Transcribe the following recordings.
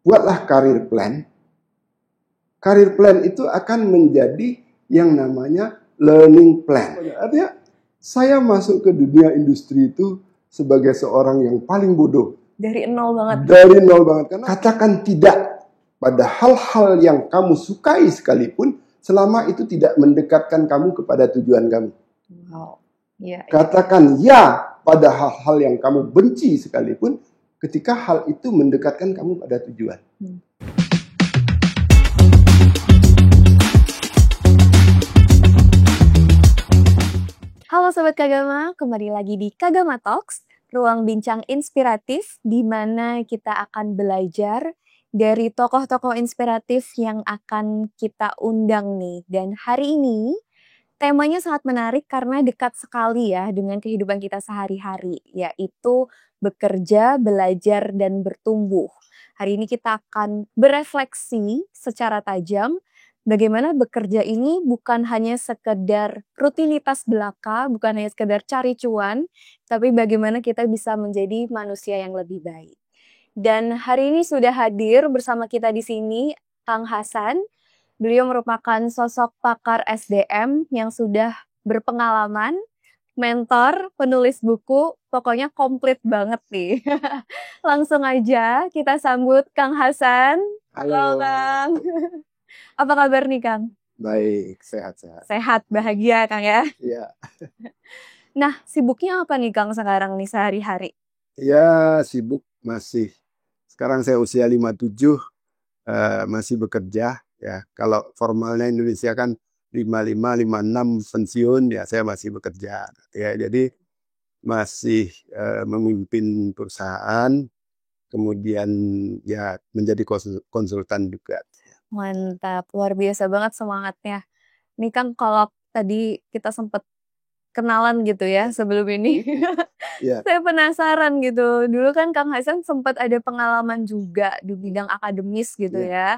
buatlah karir plan. Karir plan itu akan menjadi yang namanya learning plan. Artinya saya masuk ke dunia industri itu sebagai seorang yang paling bodoh. Dari nol banget. Dari nol banget. Karena katakan tidak pada hal-hal yang kamu sukai sekalipun, selama itu tidak mendekatkan kamu kepada tujuan kamu. Wow. Ya, katakan ya pada hal-hal yang kamu benci sekalipun, ketika hal itu mendekatkan kamu pada tujuan. Halo Sobat Kagama, kembali lagi di Kagama Talks, ruang bincang inspiratif di mana kita akan belajar dari tokoh-tokoh inspiratif yang akan kita undang nih. Dan hari ini temanya sangat menarik karena dekat sekali ya dengan kehidupan kita sehari-hari, yaitu bekerja, belajar, dan bertumbuh. Hari ini kita akan berefleksi secara tajam bagaimana bekerja ini bukan hanya sekedar rutinitas belaka, bukan hanya sekedar cari cuan, tapi bagaimana kita bisa menjadi manusia yang lebih baik. Dan hari ini sudah hadir bersama kita di sini Kang Hasan. Beliau merupakan sosok pakar SDM yang sudah berpengalaman, mentor, penulis buku, pokoknya komplit banget nih. Langsung aja kita sambut Kang Hasan. Halo Kang. Apa kabar nih Kang? Baik, sehat-sehat. Sehat, bahagia Kang ya? Iya. Nah, sibuknya apa nih Kang sekarang nih sehari-hari? Ya, sibuk masih. Sekarang saya usia 57, masih bekerja. Ya, kalau formalnya Indonesia kan 55, 56 pensiun, ya saya masih bekerja. Ya, jadi masih memimpin perusahaan, kemudian ya menjadi konsultan juga. Mantap, luar biasa banget semangatnya. Nih Kang, kalau tadi kita sempat kenalan gitu ya sebelum ini. Ya. Saya penasaran gitu. Dulu kan Kang Hasan sempat ada pengalaman juga di bidang akademis gitu ya.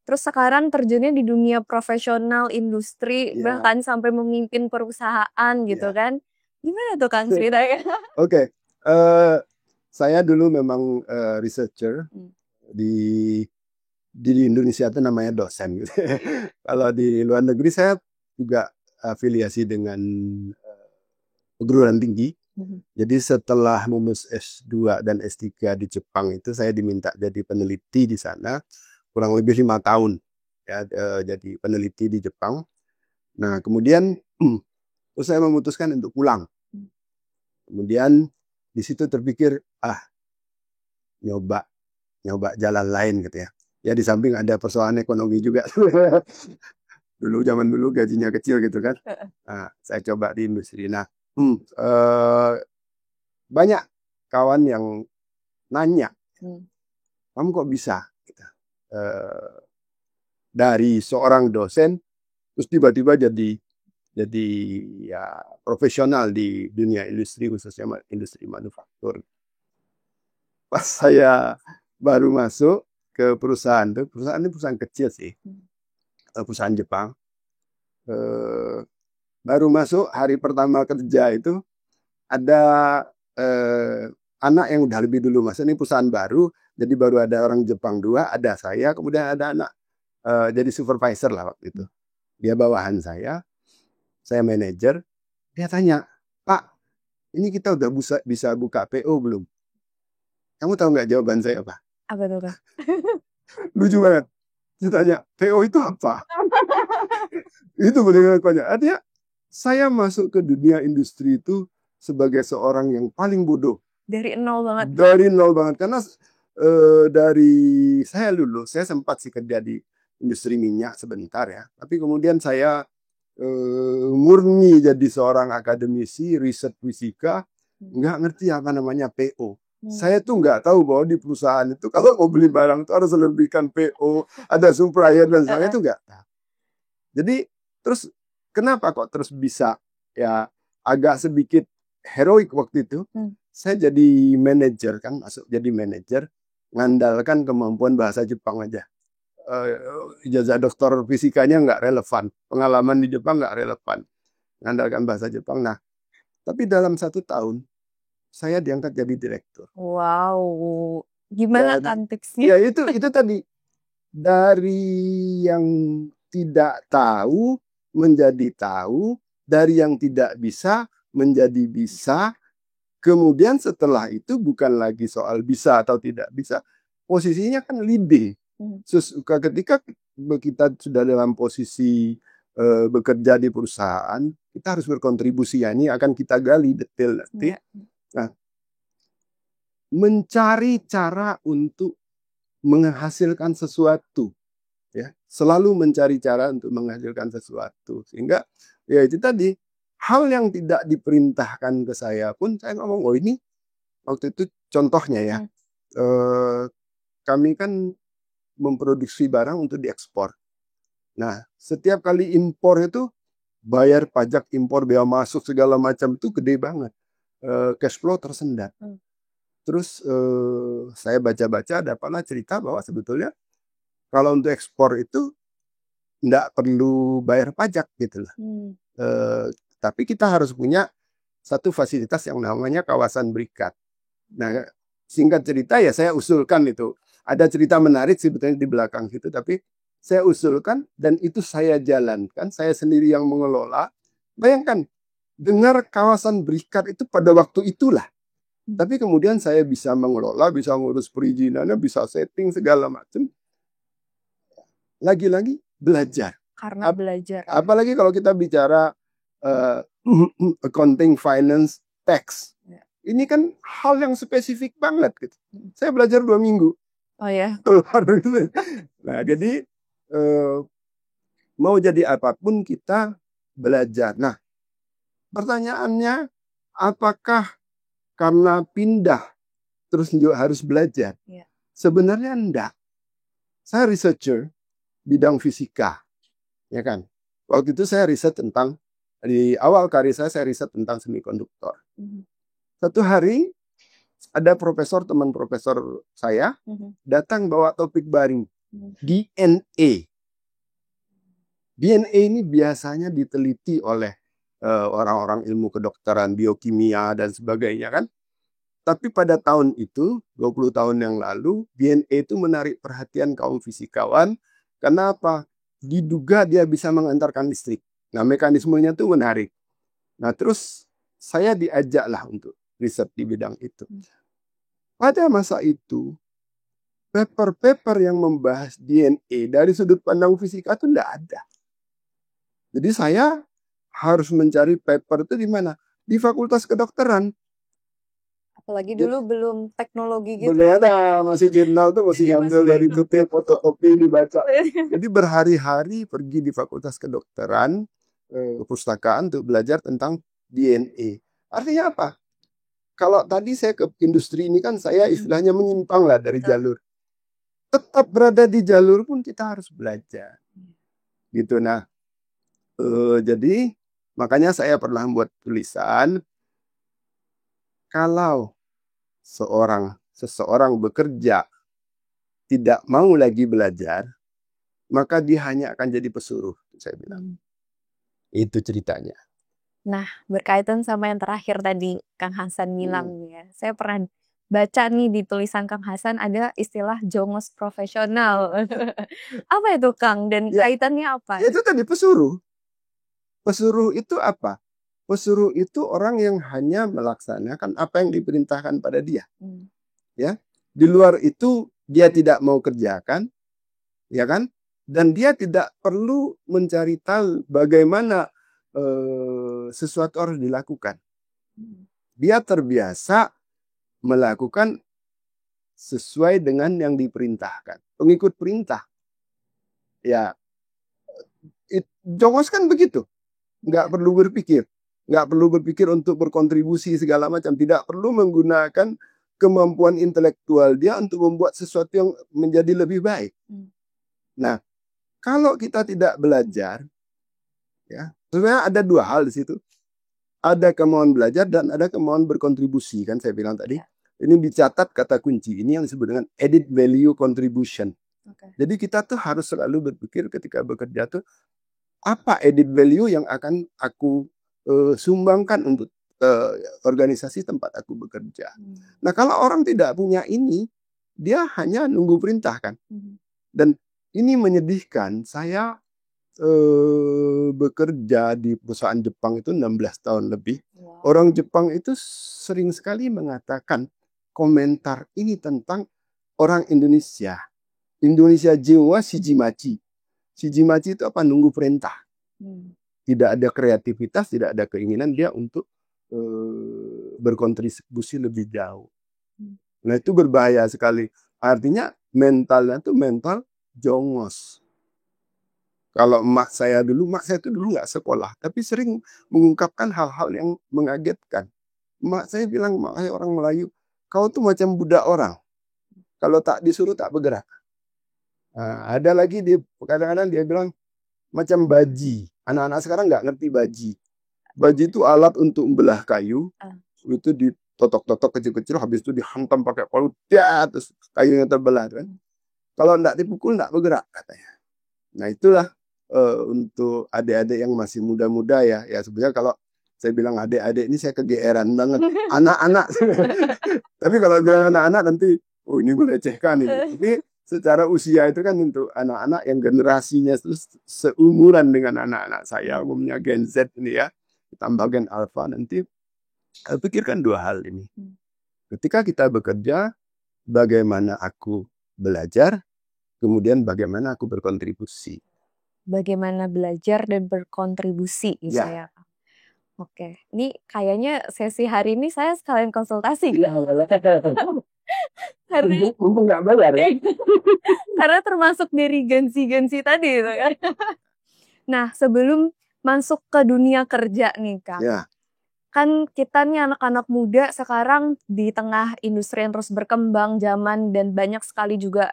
Terus sekarang terjunnya di dunia profesional, industri, bahkan sampai memimpin perusahaan gitu kan. Gimana tuh Kang ceritanya? Oke, saya dulu memang researcher di Indonesia itu namanya dosen gitu. Kalau di luar negeri saya juga afiliasi dengan perguruan tinggi. Jadi setelah lulus S2 dan S3 di Jepang itu saya diminta jadi peneliti di sana kurang lebih 5 tahun ya, jadi peneliti di Jepang. Nah kemudian terus saya memutuskan untuk pulang. Kemudian di situ terpikir nyoba jalan lain gitu ya. Ya di samping ada persoalan ekonomi juga. Zaman dulu gajinya kecil gitu kan. Nah, saya coba di industri. Nah, banyak kawan yang nanya, kamu kok bisa? Gitu. Dari seorang dosen, terus tiba-tiba jadi ya profesional di dunia industri, khususnya industri manufaktur. Pas saya baru masuk ke perusahaan ini perusahaan kecil sih, perusahaan Jepang. Baru masuk hari pertama kerja itu ada anak yang udah lebih dulu masuk. Ini perusahaan baru, jadi baru ada orang Jepang 2, ada saya, kemudian ada anak jadi supervisor lah waktu itu. Dia bawahan saya manajer. Dia tanya, Pak, ini kita udah bisa buka PO belum? Kamu tahu nggak jawaban saya apa? Apa tuh Kang? Lucu banget. Dia tanya, PO itu apa? Itu benar-benar banyak. Artinya saya masuk ke dunia industri itu sebagai seorang yang paling bodoh. Dari nol banget. Dari nol banget. Karena dari saya lulus, saya sempat sih kerja di industri minyak sebentar ya. Tapi kemudian saya murni jadi seorang akademisi, riset fisika, nggak ngerti apa namanya PO. Saya tuh nggak tahu bahwa di perusahaan itu kalau mau beli barang itu harus lebihkan PO, ada supplier dan sebagainya, itu nggak tahu. Jadi terus kenapa kok terus bisa ya agak sedikit heroik waktu itu. Saya jadi manajer kan, masuk jadi manajer, ngandalkan kemampuan bahasa Jepang aja. Ijazah doktor fisikanya nggak relevan, pengalaman di Jepang nggak relevan, ngandalkan bahasa Jepang. Nah, tapi dalam 1 tahun saya diangkat jadi direktur. Wow, Gimana kan tipsnya? Ya itu tadi, dari yang tidak tahu menjadi tahu, dari yang tidak bisa menjadi bisa. Kemudian setelah itu bukan lagi soal bisa atau tidak bisa, posisinya kan leading. Ketika kita sudah dalam posisi bekerja di perusahaan, kita harus berkontribusi. Ya, ini akan kita gali detail nanti. Nah, mencari cara untuk menghasilkan sesuatu, ya, selalu mencari cara untuk menghasilkan sesuatu, sehingga ya itu tadi, hal yang tidak diperintahkan ke saya pun saya ngomong, oh ini waktu itu contohnya ya, kami kan memproduksi barang untuk diekspor. Nah, setiap kali impor itu bayar pajak impor, bea masuk segala macam itu gede banget, cash flow tersendat. Terus saya baca-baca dapatlah cerita bahwa sebetulnya kalau untuk ekspor itu nggak perlu bayar pajak gitu loh. Tapi kita harus punya satu fasilitas yang namanya kawasan berikat. Nah, singkat cerita ya saya usulkan itu. Ada cerita menarik sebetulnya di belakang situ, tapi saya usulkan dan itu saya jalankan, saya sendiri yang mengelola. Bayangkan, dengar kawasan berikat itu pada waktu itulah. Tapi kemudian saya bisa mengelola, bisa ngurus perizinannya, bisa setting segala macam. Lagi-lagi belajar. Karena belajar. Apalagi kalau kita bicara accounting, finance, tax. Ini kan hal yang spesifik banget gitu. Saya belajar 2 minggu. Oh ya. Nah, jadi mau jadi apapun kita belajar. Nah, pertanyaannya, apakah karena pindah terus juga harus belajar? Sebenarnya enggak. Saya researcher bidang fisika, ya kan. Waktu itu saya riset tentang, di awal karir saya riset tentang semikonduktor. Satu hari ada teman profesor saya datang bawa topik baru, DNA. DNA ini biasanya diteliti oleh orang-orang ilmu kedokteran, biokimia dan sebagainya kan. Tapi pada tahun itu, 20 tahun yang lalu, DNA itu menarik perhatian kaum fisikawan. Kenapa? Diduga dia bisa mengantarkan listrik. Nah, mekanismenya itu menarik. Nah, terus saya diajaklah untuk riset di bidang itu. Pada masa itu, paper-paper yang membahas DNA dari sudut pandang fisika itu tidak ada. Jadi saya harus mencari paper itu di mana? Di Fakultas Kedokteran. Apalagi dulu belum teknologi gitu. Belum ada, masih jurnal tuh masih ambil dari kutip, fotokopi, dibaca. Jadi berhari-hari pergi di Fakultas Kedokteran, perpustakaan untuk belajar tentang DNA. Artinya apa? Kalau tadi saya ke industri ini kan saya istilahnya menyimpang lah dari jalur. Tetap berada di jalur pun kita harus belajar. Gitu. Nah, jadi makanya saya pernah membuat tulisan, kalau seseorang bekerja tidak mau lagi belajar, maka dia hanya akan jadi pesuruh, saya bilang. Itu ceritanya. Nah, berkaitan sama yang terakhir tadi Kang Hasan bilang ya. Saya pernah baca nih di tulisan Kang Hasan ada istilah jongos profesional. Apa itu Kang? Dan kaitannya apa? Itu tadi pesuruh. Pesuruh itu apa? Pesuruh itu orang yang hanya melaksanakan apa yang diperintahkan pada dia. Ya, di luar itu dia tidak mau kerjakan, ya kan? Dan dia tidak perlu mencari tahu bagaimana sesuatu harus dilakukan. Dia terbiasa melakukan sesuai dengan yang diperintahkan. Pengikut perintah. Ya, jongos kan begitu. Nggak perlu berpikir. Nggak perlu berpikir untuk berkontribusi segala macam. Tidak perlu menggunakan kemampuan intelektual dia untuk membuat sesuatu yang menjadi lebih baik. Nah, kalau kita tidak belajar, ya, sebenarnya ada 2 hal di situ. Ada kemauan belajar dan ada kemauan berkontribusi, kan saya bilang tadi. Ini dicatat kata kunci. Ini yang disebut dengan added value contribution. Jadi kita tuh harus selalu berpikir ketika bekerja tuh, apa added value yang akan aku sumbangkan untuk organisasi tempat aku bekerja. Nah, kalau orang tidak punya ini, dia hanya nunggu perintah kan. Dan ini menyedihkan. Saya bekerja di perusahaan Jepang itu 16 tahun lebih. Orang Jepang itu sering sekali mengatakan komentar ini tentang orang Indonesia. Indonesia jiwa shijimachi. Shijimachi itu apa? Nunggu perintah. Tidak ada kreativitas, tidak ada keinginan dia untuk berkontribusi lebih jauh. Nah itu berbahaya sekali. Artinya mentalnya itu mental jongos. Kalau mak saya itu dulu nggak sekolah, tapi sering mengungkapkan hal-hal yang mengagetkan. Mak saya bilang, mak saya orang Melayu, kau tuh macam budak orang. Kalau tak disuruh tak bergerak. Nah, ada lagi kadang-kadang dia bilang macam baji. Anak-anak sekarang nggak ngerti baji. Baji itu alat untuk membelah kayu. Itu ditotok-totok kecil-kecil, habis itu dihantam pakai palu, terus kayunya terbelah. Kan? Kalau nggak dipukul nggak bergerak katanya. Nah itulah untuk adik-adik yang masih muda-muda ya. Ya sebenarnya kalau saya bilang adik-adik ini saya kegeeran banget. Anak-anak. Tapi kalau bilang anak-anak nanti, oh ini gue lecehkan ini. Tapi secara usia itu kan untuk anak-anak yang generasinya itu seumuran dengan anak-anak saya. Umumnya Gen Z ini ya. Tambah Gen Alpha nanti. Pikirkan dua hal ini. Ketika kita bekerja, bagaimana aku belajar, kemudian bagaimana aku berkontribusi. Bagaimana belajar dan berkontribusi gitu ya. Oke, ini kayaknya sesi hari ini saya sekalian konsultasi. Mumpung nggak bayar ya. Karena termasuk dari gensi-gensi tadi gitu kan. Nah, sebelum masuk ke dunia kerja nih Kak. Ya. Kan kita nih anak-anak muda sekarang di tengah industri yang terus berkembang zaman dan banyak sekali juga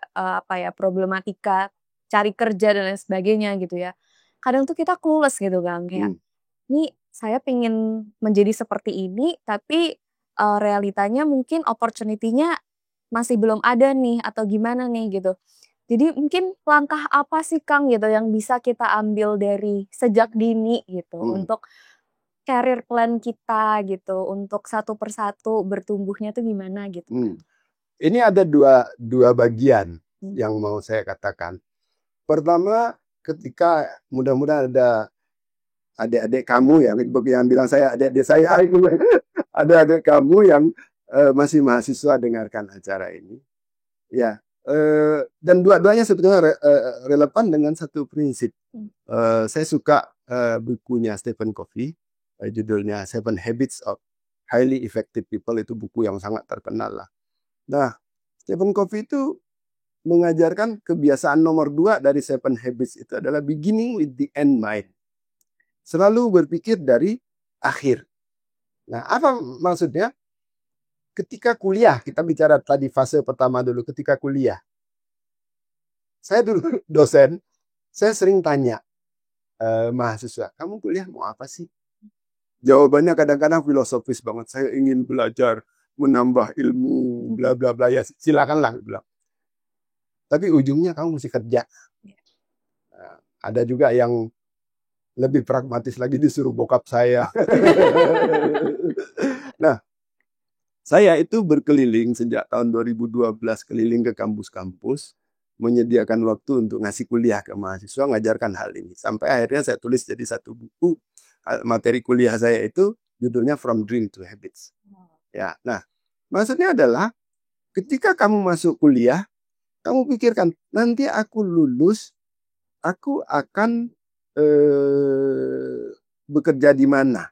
problematika cari kerja dan lain sebagainya gitu ya. Kadang tuh kita clueless gitu kan kayak ini saya pengen menjadi seperti ini tapi realitanya mungkin opportunity-nya masih belum ada nih atau gimana nih gitu. Jadi mungkin langkah apa sih Kang gitu yang bisa kita ambil dari sejak dini gitu untuk career plan kita gitu, untuk satu persatu bertumbuhnya tuh gimana gitu. Ini ada dua bagian yang mau saya katakan. Pertama, ketika mudah-mudahan ada adik-adik kamu yang bilang saya adik-adik saya, ada adik kamu yang masih mahasiswa dengarkan acara ini. Ya, dan dua-duanya sebetulnya relevan dengan satu prinsip. Saya suka bukunya Stephen Covey, judulnya Seven Habits of Highly Effective People. Itu buku yang sangat terkenal lah. Nah, Stephen Covey itu mengajarkan kebiasaan nomor 2 dari Seven Habits itu adalah beginning with the end mind. Selalu berpikir dari akhir. Nah, apa maksudnya? Ketika kuliah, kita bicara tadi fase pertama dulu, ketika kuliah. Saya dulu dosen, saya sering tanya mahasiswa, kamu kuliah mau apa sih? Jawabannya kadang-kadang filosofis banget. Saya ingin belajar, menambah ilmu, bla bla bla. Ya silakanlah bilang. Tapi ujungnya kamu mesti kerja. Nah, ada juga yang lebih pragmatis lagi disuruh bokap saya. Nah, saya itu berkeliling sejak tahun 2012 keliling ke kampus-kampus menyediakan waktu untuk ngasih kuliah ke mahasiswa ngajarkan hal ini. Sampai akhirnya saya tulis jadi satu buku materi kuliah saya itu judulnya From Dream to Habits. Ya, nah maksudnya adalah ketika kamu masuk kuliah, kamu pikirkan nanti aku lulus, aku akan bekerja di mana.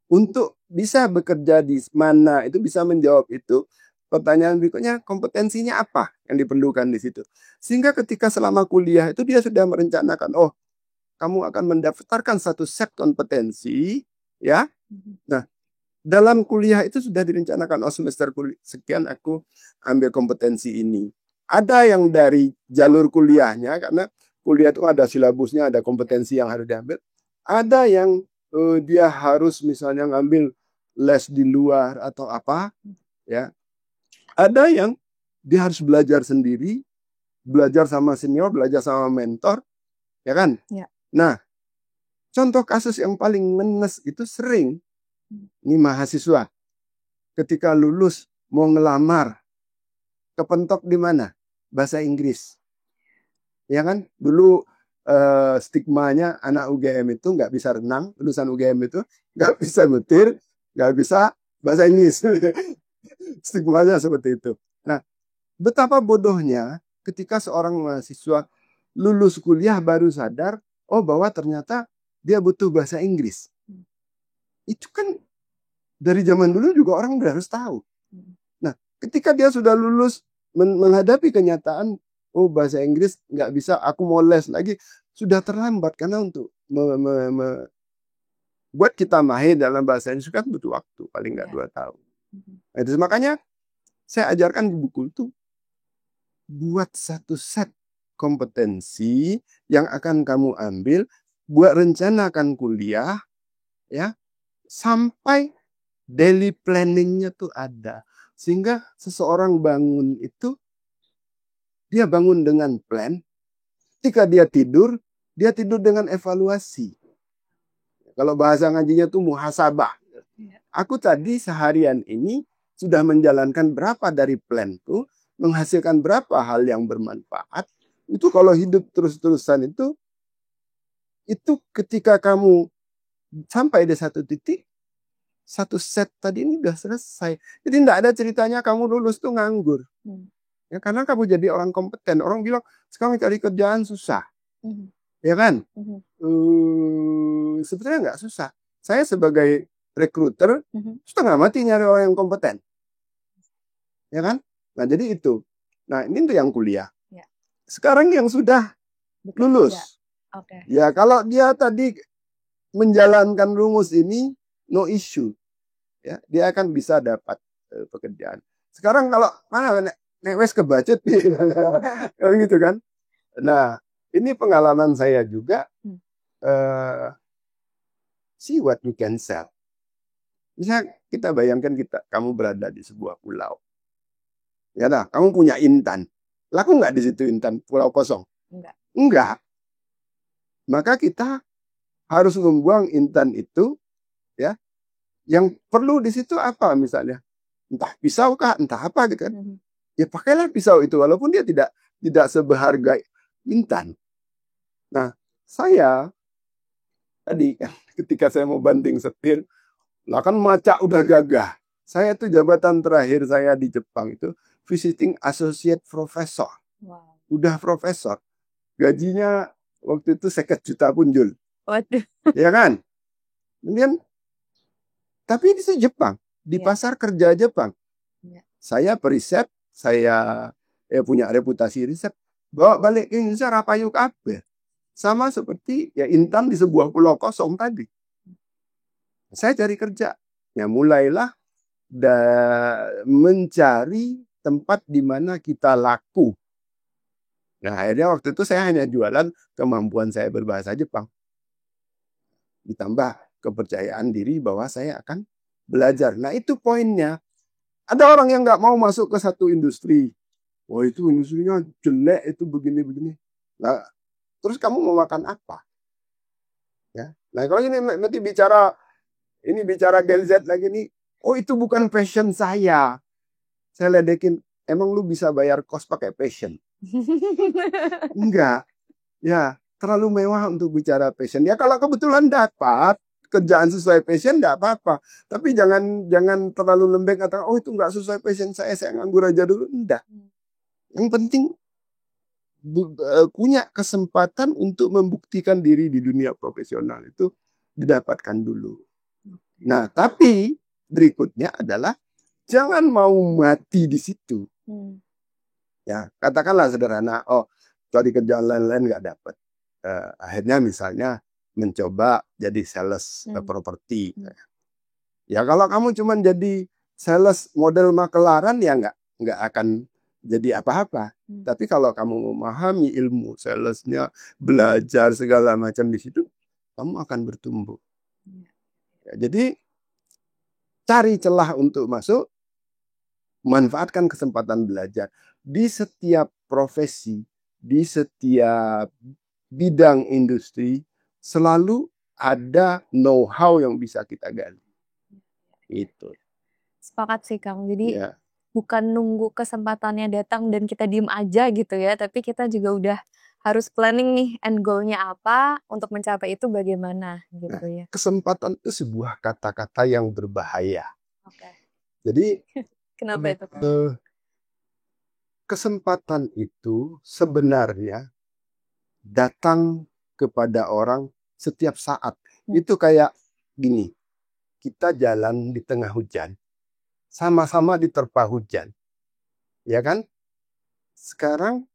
Untuk bisa bekerja di mana itu bisa menjawab itu. Pertanyaan berikutnya, kompetensinya apa yang diperlukan di situ. Sehingga ketika selama kuliah itu dia sudah merencanakan, oh kamu akan mendaftarkan satu set kompetensi, ya. Nah, dalam kuliah itu sudah direncanakan, oh semester sekian aku ambil kompetensi ini. Ada yang dari jalur kuliahnya, karena kuliah itu ada silabusnya, ada kompetensi yang harus diambil. Ada yang dia harus misalnya ngambil les di luar atau apa, ya. Ada yang dia harus belajar sendiri, belajar sama senior, belajar sama mentor, ya kan? Ya. Nah, contoh kasus yang paling menes itu sering ini mahasiswa ketika lulus mau ngelamar kepentok di mana? Bahasa Inggris. Ya kan? Dulu stigmanya anak UGM itu nggak bisa renang, lulusan UGM itu nggak bisa nyetir, nggak bisa bahasa Inggris. Stigmanya seperti itu. Nah, betapa bodohnya ketika seorang mahasiswa lulus kuliah baru sadar, oh bahwa ternyata dia butuh bahasa Inggris. Itu kan dari zaman dulu juga orang udah harus tahu. Nah, ketika dia sudah lulus menghadapi kenyataan, oh bahasa Inggris nggak bisa, aku mau les lagi, sudah terlambat karena untuk buat kita mahir dalam bahasa Inggris kan butuh waktu paling nggak 2 tahun. Nah, itu makanya saya ajarkan di buku itu buat satu set kompetensi yang akan kamu ambil, buat rencanakan kuliah, ya sampai daily planningnya tuh ada, sehingga seseorang bangun itu dia bangun dengan plan. Ketika dia tidur dengan evaluasi. Kalau bahasa ngajinya tuh muhasabah. Aku tadi seharian ini sudah menjalankan berapa dari planku, menghasilkan berapa hal yang bermanfaat. Itu kalau hidup terus-terusan itu ketika kamu sampai di satu titik, satu set tadi ini udah selesai. Jadi tidak ada ceritanya kamu lulus tuh nganggur. Ya, karena kamu jadi orang kompeten. Orang bilang sekarang cari kerjaan susah. Ya kan? Sebetulnya nggak susah. Saya sebagai recruiter setengah mati nyari orang yang kompeten. Ya kan? Nah, jadi itu. Nah, ini tuh yang kuliah. Ya. Sekarang yang sudah lulus. Ya, kalau dia tadi menjalankan rumus ini, no issue. Ya, dia akan bisa dapat pekerjaan. Sekarang kalau mana wes ke budget gitu kan. Nah, ini pengalaman saya juga. See what you can sell. Misalnya kita bayangkan kamu berada di sebuah pulau. Ya dah, kamu punya intan. Laku nggak di situ intan? Pulau kosong? Enggak. Maka kita harus membuang intan itu, ya. Yang perlu di situ apa misalnya? Entah pisau kah, entah apa gitu kan. Ya pakailah pisau itu walaupun dia tidak seberharga intan. Nah, saya tadi ketika saya mau banting setir, lah kan maca udah gagah. Saya tuh jabatan terakhir saya di Jepang itu visiting associate professor. Wow. Udah profesor. Gajinya waktu itu 50 juta pun Jul. Waduh. Ya kan? Kemudian tapi di Jepang, di pasar kerja Jepang. Saya periset, saya punya reputasi riset, bawa balik ke Indonesia rapayu kabeh. Sama seperti ya intan di sebuah pulau kosong tadi. Saya cari kerja. Ya mulailah mencari tempat di mana kita laku. Nah, akhirnya waktu itu saya hanya jualan kemampuan saya berbahasa Jepang. Ditambah kepercayaan diri bahwa saya akan belajar. Nah, itu poinnya. Ada orang yang nggak mau masuk ke satu industri. Oh, itu industrinya jelek, itu begini-begini. Nah, terus kamu mau makan apa? Ya. Nah, kalau ini nanti bicara Gen Z lagi nih, oh itu bukan passion saya. Saya ledekin, emang lu bisa bayar kos pakai passion? Enggak. Ya, terlalu mewah untuk bicara passion. Ya kalau kebetulan dapat kerjaan sesuai passion enggak apa-apa. Tapi jangan terlalu lembek atau oh itu enggak sesuai passion saya nganggur aja dulu. Enggak. Yang penting punya kesempatan untuk membuktikan diri di dunia profesional itu didapatkan dulu. Nah, tapi berikutnya adalah jangan mau mati di situ. Ya, katakanlah sederhana, oh cari kerjaan lain-lain nggak dapat. Akhirnya misalnya mencoba jadi sales properti. Ya kalau kamu cuma jadi sales model makelaran ya nggak akan jadi apa-apa. Tapi kalau kamu memahami ilmu salesnya, belajar segala macam di situ, kamu akan bertumbuh. Ya, jadi cari celah untuk masuk, manfaatkan kesempatan belajar di setiap profesi, di setiap bidang industri selalu ada know-how yang bisa kita gali. Itu. Sepakat sih Kang. Jadi bukan nunggu kesempatannya datang dan kita diem aja gitu ya, tapi kita juga udah harus planning nih end goal-nya apa, untuk mencapai itu bagaimana gitu ya. Kesempatan itu sebuah kata-kata yang berbahaya. Oke. Jadi Kenapa itu? kesempatan itu sebenarnya datang kepada orang setiap saat. Itu kayak gini, kita jalan di tengah hujan, sama-sama diterpa hujan, ya kan? Sekarang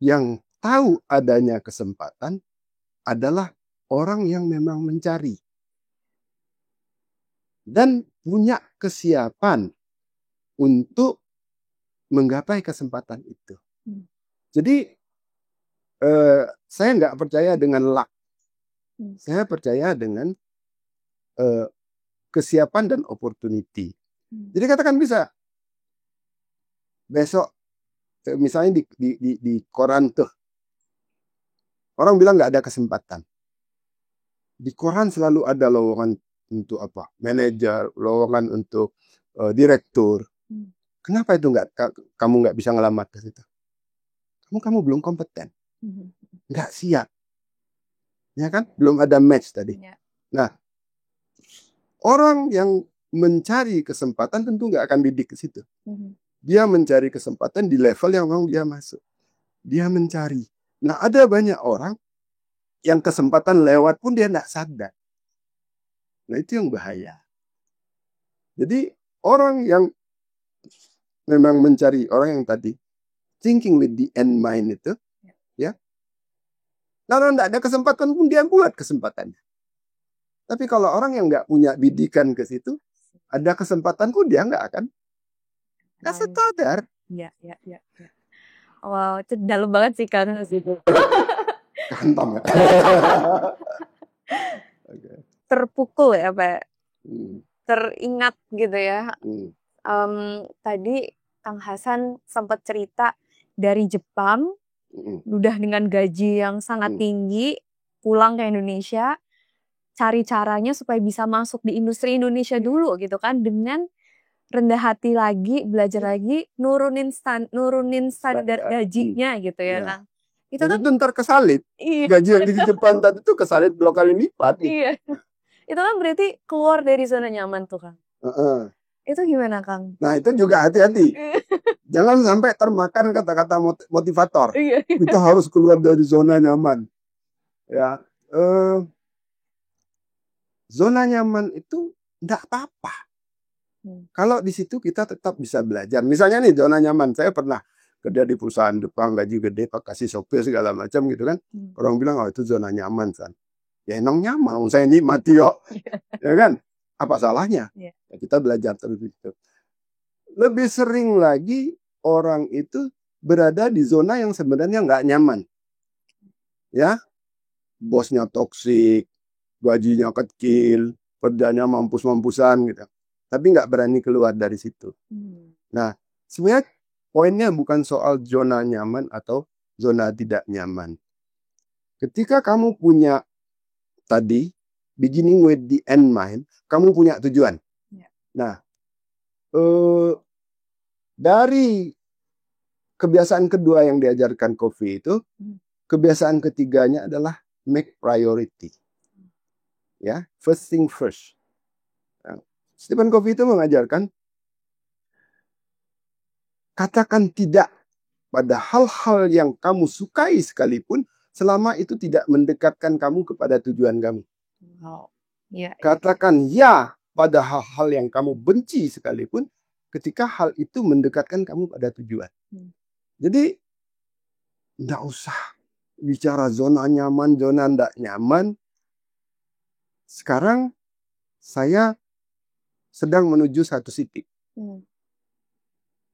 yang tahu adanya kesempatan adalah orang yang memang mencari dan punya kesiapan untuk menggapai kesempatan itu. Jadi saya nggak percaya dengan luck. Saya percaya dengan kesiapan dan opportunity. Jadi katakan bisa besok misalnya di koran tuh orang bilang nggak ada kesempatan. Di koran selalu ada lowongan untuk apa? Manajer, lowongan untuk direktur. Kenapa itu kamu nggak bisa ngelamar ke situ? Kamu belum kompeten, nggak siap, ya kan? Belum ada match tadi. Nah, orang yang mencari kesempatan tentu nggak akan didik ke situ. Dia mencari kesempatan di level yang memang dia masuk. Dia mencari. Nah, ada banyak orang yang kesempatan lewat pun dia nggak sadar. Nah, itu yang bahaya. Jadi, orang yang memang mencari, orang yang tadi thinking with the end mind itu, ya. Kalau nggak ada kesempatan pun dia buat kesempatannya. Tapi kalau orang yang nggak punya bidikan ke situ, ada kesempatan pun dia nggak akan kasih sadar. Ya. Wow, itu dalam banget sih kan. Gampang ya. Terpukul ya Pak. Teringat gitu ya. Tadi Kang Hasan sempat cerita dari Jepang, udah dengan gaji yang sangat tinggi, pulang ke Indonesia, cari caranya supaya bisa masuk di industri Indonesia dulu gitu kan, dengan rendah hati lagi, belajar lagi, nurunin standar gajinya gitu ya Kang. Itu kan ntar kesalit. Gaji yang di Jepang tadi itu kesalit 2 kali lipat. Iya. Itu kan berarti keluar dari zona nyaman tuh Kang. Itu gimana Kang? Nah itu juga hati-hati. Jangan sampai termakan kata-kata motivator. Kita harus keluar dari zona nyaman. Ya, zona nyaman itu enggak apa-apa. Kalau di situ kita tetap bisa belajar. Misalnya nih zona nyaman. Saya pernah kerja di perusahaan Jepang, gaji gede, Pak, kasih sopir segala macam gitu kan. Orang bilang, oh itu zona nyaman kan. Ya emang nyaman, saya nikmati kok. Ya kan? Apa salahnya? Ya, kita belajar terus itu. Lebih sering lagi orang itu berada di zona yang sebenarnya nggak nyaman. Ya, bosnya toksik, gajinya kecil, kerjanya mampus-mampusan gitu. Tapi nggak berani keluar dari situ. Nah, sebenarnya poinnya bukan soal zona nyaman atau zona tidak nyaman. Ketika kamu punya tadi, beginning with the end mind, kamu punya tujuan. Nah, dari kebiasaan kedua yang diajarkan Covey itu, kebiasaan ketiganya adalah make priority. Ya, first thing first. Nah, Stephen Covey itu mengajarkan katakan tidak pada hal-hal yang kamu sukai sekalipun selama itu tidak mendekatkan kamu kepada tujuan kamu. Katakan ya pada hal-hal yang kamu benci sekalipun ketika hal itu mendekatkan kamu pada tujuan. Jadi tidak usah bicara zona nyaman, zona tidak nyaman. Sekarang saya sedang menuju satu titik.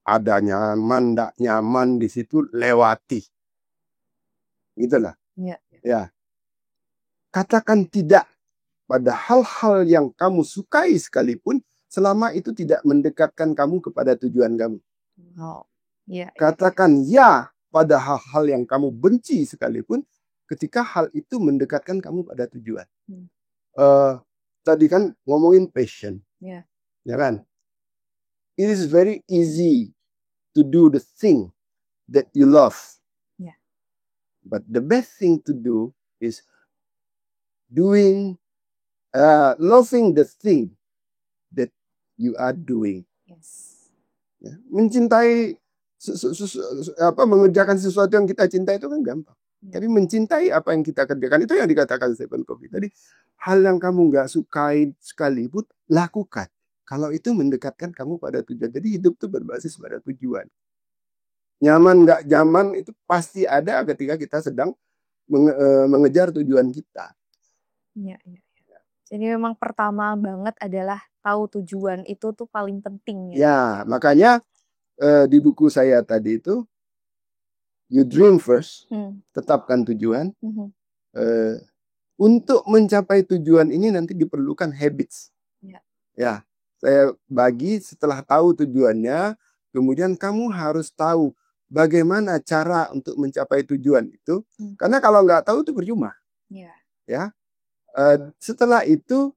Ada nyaman, tidak nyaman di situ lewati. Gitulah. Ya. Katakan tidak pada hal-hal yang kamu sukai sekalipun selama itu tidak mendekatkan kamu kepada tujuan kamu. Katakan ya pada hal-hal yang kamu benci sekalipun ketika hal itu mendekatkan kamu pada tujuan. Tadi kan ngomongin passion. Ya kan? It is very easy to do the thing that you love. Yeah. But the best thing to do is loving the thing that you are doing. Yes. Ya, mencintai mengerjakan sesuatu yang kita cintai itu kan gampang. Ya. Tapi mencintai apa yang kita kerjakan itu yang dikatakan Stephen Covey tadi. Hal yang kamu nggak sukai sekalipun lakukan. Kalau itu mendekatkan kamu pada tujuan. Jadi hidup itu berbasis pada tujuan. Nyaman nggak nyaman itu pasti ada ketika kita sedang mengejar tujuan kita. Ya. Jadi memang pertama banget adalah tahu tujuan itu tuh paling penting. Ya, makanya di buku saya tadi itu, you dream first, tetapkan tujuan. Untuk mencapai tujuan ini nanti diperlukan habits. Ya, saya bagi setelah tahu tujuannya, kemudian kamu harus tahu bagaimana cara untuk mencapai tujuan itu. Karena kalau nggak tahu itu percuma. Ya, setelah itu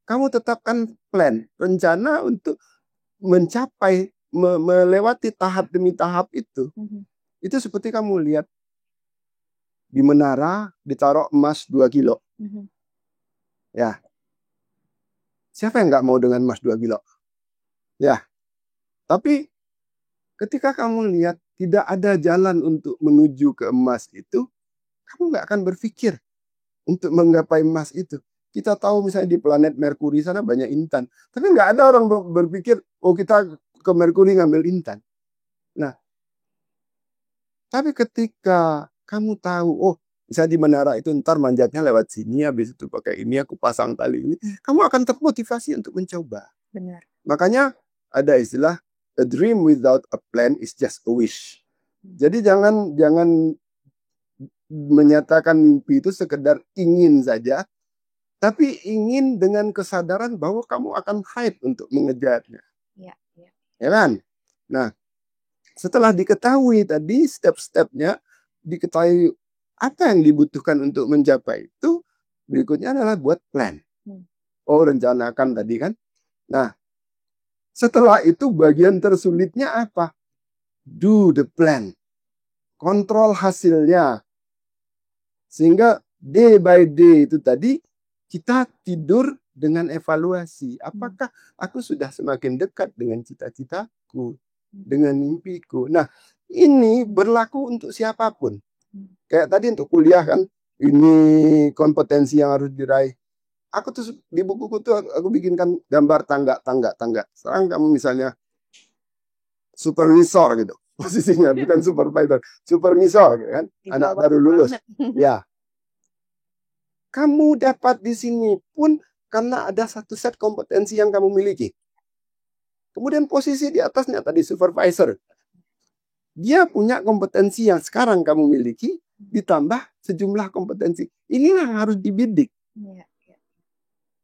kamu tetapkan plan, rencana untuk mencapai, melewati tahap demi tahap itu. Itu seperti kamu lihat di menara ditaruh emas 2 kilo. Ya. Siapa yang nggak mau dengan emas 2 kilo? Ya. Tapi ketika kamu lihat tidak ada jalan untuk menuju ke emas itu, kamu nggak akan berpikir untuk menggapai emas itu. Kita tahu misalnya di planet Merkuri sana banyak intan. Tapi nggak ada orang berpikir, oh kita ke Merkuri ngambil intan. Nah, tapi ketika kamu tahu, oh misalnya di menara itu ntar manjatnya lewat sini, habis itu pakai ini, aku pasang tali ini. Kamu akan termotivasi untuk mencoba. Benar. Makanya ada istilah, a dream without a plan is just a wish. Jadi jangan menyatakan mimpi itu sekedar ingin saja, tapi ingin dengan kesadaran bahwa kamu akan fight untuk mengejarnya. Ya kan? Nah, setelah diketahui tadi step-stepnya, diketahui apa yang dibutuhkan untuk mencapai itu, berikutnya adalah buat plan. Oh, rencanakan tadi kan. Nah, setelah itu bagian tersulitnya apa? Do the plan. Kontrol hasilnya. Sehingga day by day itu tadi, kita tidur dengan evaluasi. Apakah aku sudah semakin dekat dengan cita-citaku, dengan mimpiku. Nah, ini berlaku untuk siapapun. Kayak tadi untuk kuliah kan, ini kompetensi yang harus diraih. Aku tuh di bukuku tuh aku bikinkan gambar tangga. Sekarang kamu misalnya supervisor gitu. Posisinya bukan supervisor, supervisor gitu kan. Anak baru lulus. Ya. Kamu dapat di sini pun karena ada satu set kompetensi yang kamu miliki. Kemudian posisi di atasnya tadi supervisor. Dia punya kompetensi yang sekarang kamu miliki, ditambah sejumlah kompetensi. Inilah yang harus dibidik.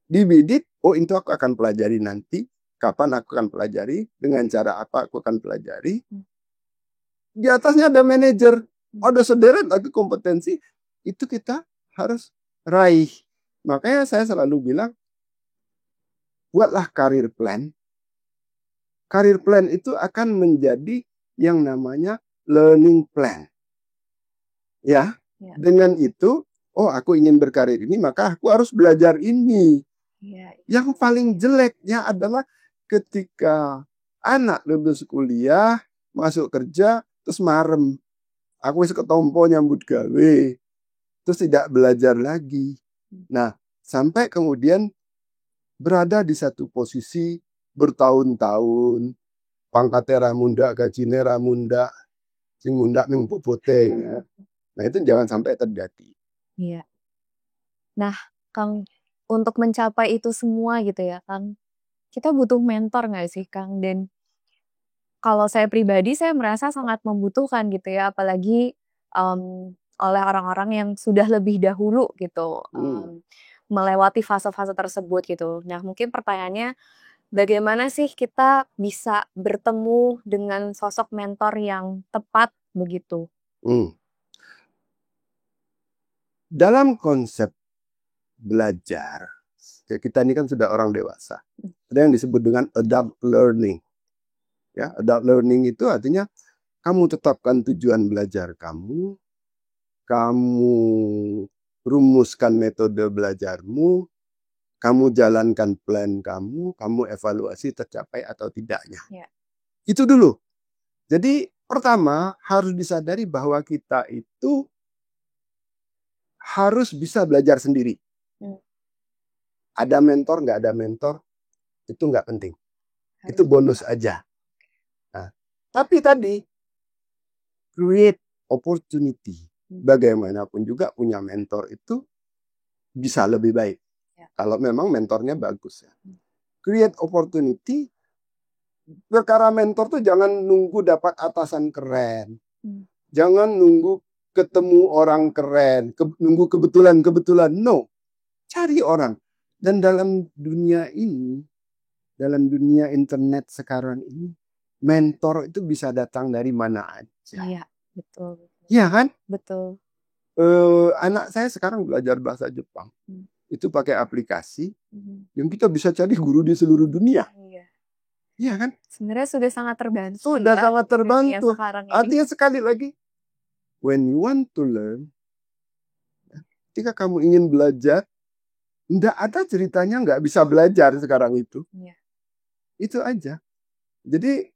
Dibidik, oh itu aku akan pelajari nanti. Kapan aku akan pelajari, dengan cara apa aku akan pelajari. Di atasnya ada manajer, ada sederet lagi kompetensi. Itu kita harus raih. Makanya saya selalu bilang, buatlah career plan. Career plan itu akan menjadi yang namanya learning plan. Ya. Dengan itu, oh aku ingin berkarir ini, maka aku harus belajar ini. Yang paling jeleknya adalah ketika anak lulus kuliah, masuk kerja, terus marem. Aku wis ketompo nyambut gawe. Terus tidak belajar lagi. Nah, sampai kemudian berada di satu posisi bertahun-tahun, pangkatnya ramunda, gajine ramunda, sing munda ning popote. Ya. Nah, itu jangan sampai terjadi. Iya. Nah, Kang, untuk mencapai itu semua gitu ya, Kang, kita butuh mentor nggak sih, Kang? Dan kalau saya pribadi, saya merasa sangat membutuhkan gitu ya, apalagi oleh orang-orang yang sudah lebih dahulu gitu, melewati fase-fase tersebut gitu. Nah, mungkin pertanyaannya, bagaimana sih kita bisa bertemu dengan sosok mentor yang tepat begitu? Dalam konsep belajar, kita ini kan sudah orang dewasa. Ada yang disebut dengan adult learning. Ya, adult learning itu artinya kamu tetapkan tujuan belajar kamu rumuskan metode belajarmu, kamu jalankan plan kamu evaluasi tercapai atau tidaknya. Ya. Itu dulu. Jadi pertama harus disadari bahwa kita itu harus bisa belajar sendiri. Ada mentor, nggak ada mentor, itu nggak penting. Itu bonus aja. Nah, tapi tadi, create opportunity. Bagaimanapun juga punya mentor itu bisa lebih baik. Kalau memang mentornya bagus. Ya. Create opportunity. Perkara mentor tuh jangan nunggu dapat atasan keren. Jangan nunggu ketemu orang keren. Nunggu kebetulan. No. Cari orang. Dan dalam dunia ini, dalam dunia internet sekarang ini, mentor itu bisa datang dari mana aja. Iya, betul. Iya kan? Betul. Anak saya sekarang belajar bahasa Jepang. Itu pakai aplikasi yang kita bisa cari guru di seluruh dunia. Iya kan? Sebenarnya sudah sangat terbantu. Sudah sangat terbantu. Artinya sekali lagi, when you want to learn, ketika kamu ingin belajar, enggak ada ceritanya nggak bisa belajar sekarang itu. Iya. Itu aja. Jadi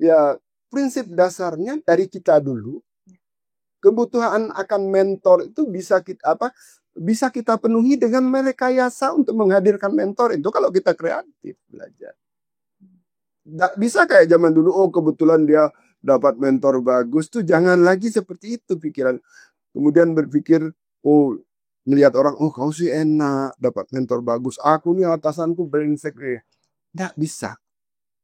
ya prinsip dasarnya dari kita dulu. Kebutuhan akan mentor itu bisa kita penuhi dengan merekayasa untuk menghadirkan mentor itu kalau kita kreatif belajar. Nggak bisa kayak zaman dulu, oh kebetulan dia dapat mentor bagus tuh, jangan lagi seperti itu pikiran. Kemudian berpikir, oh melihat orang, oh kau sih enak dapat mentor bagus, aku nih atasanku brengsek. Nggak bisa.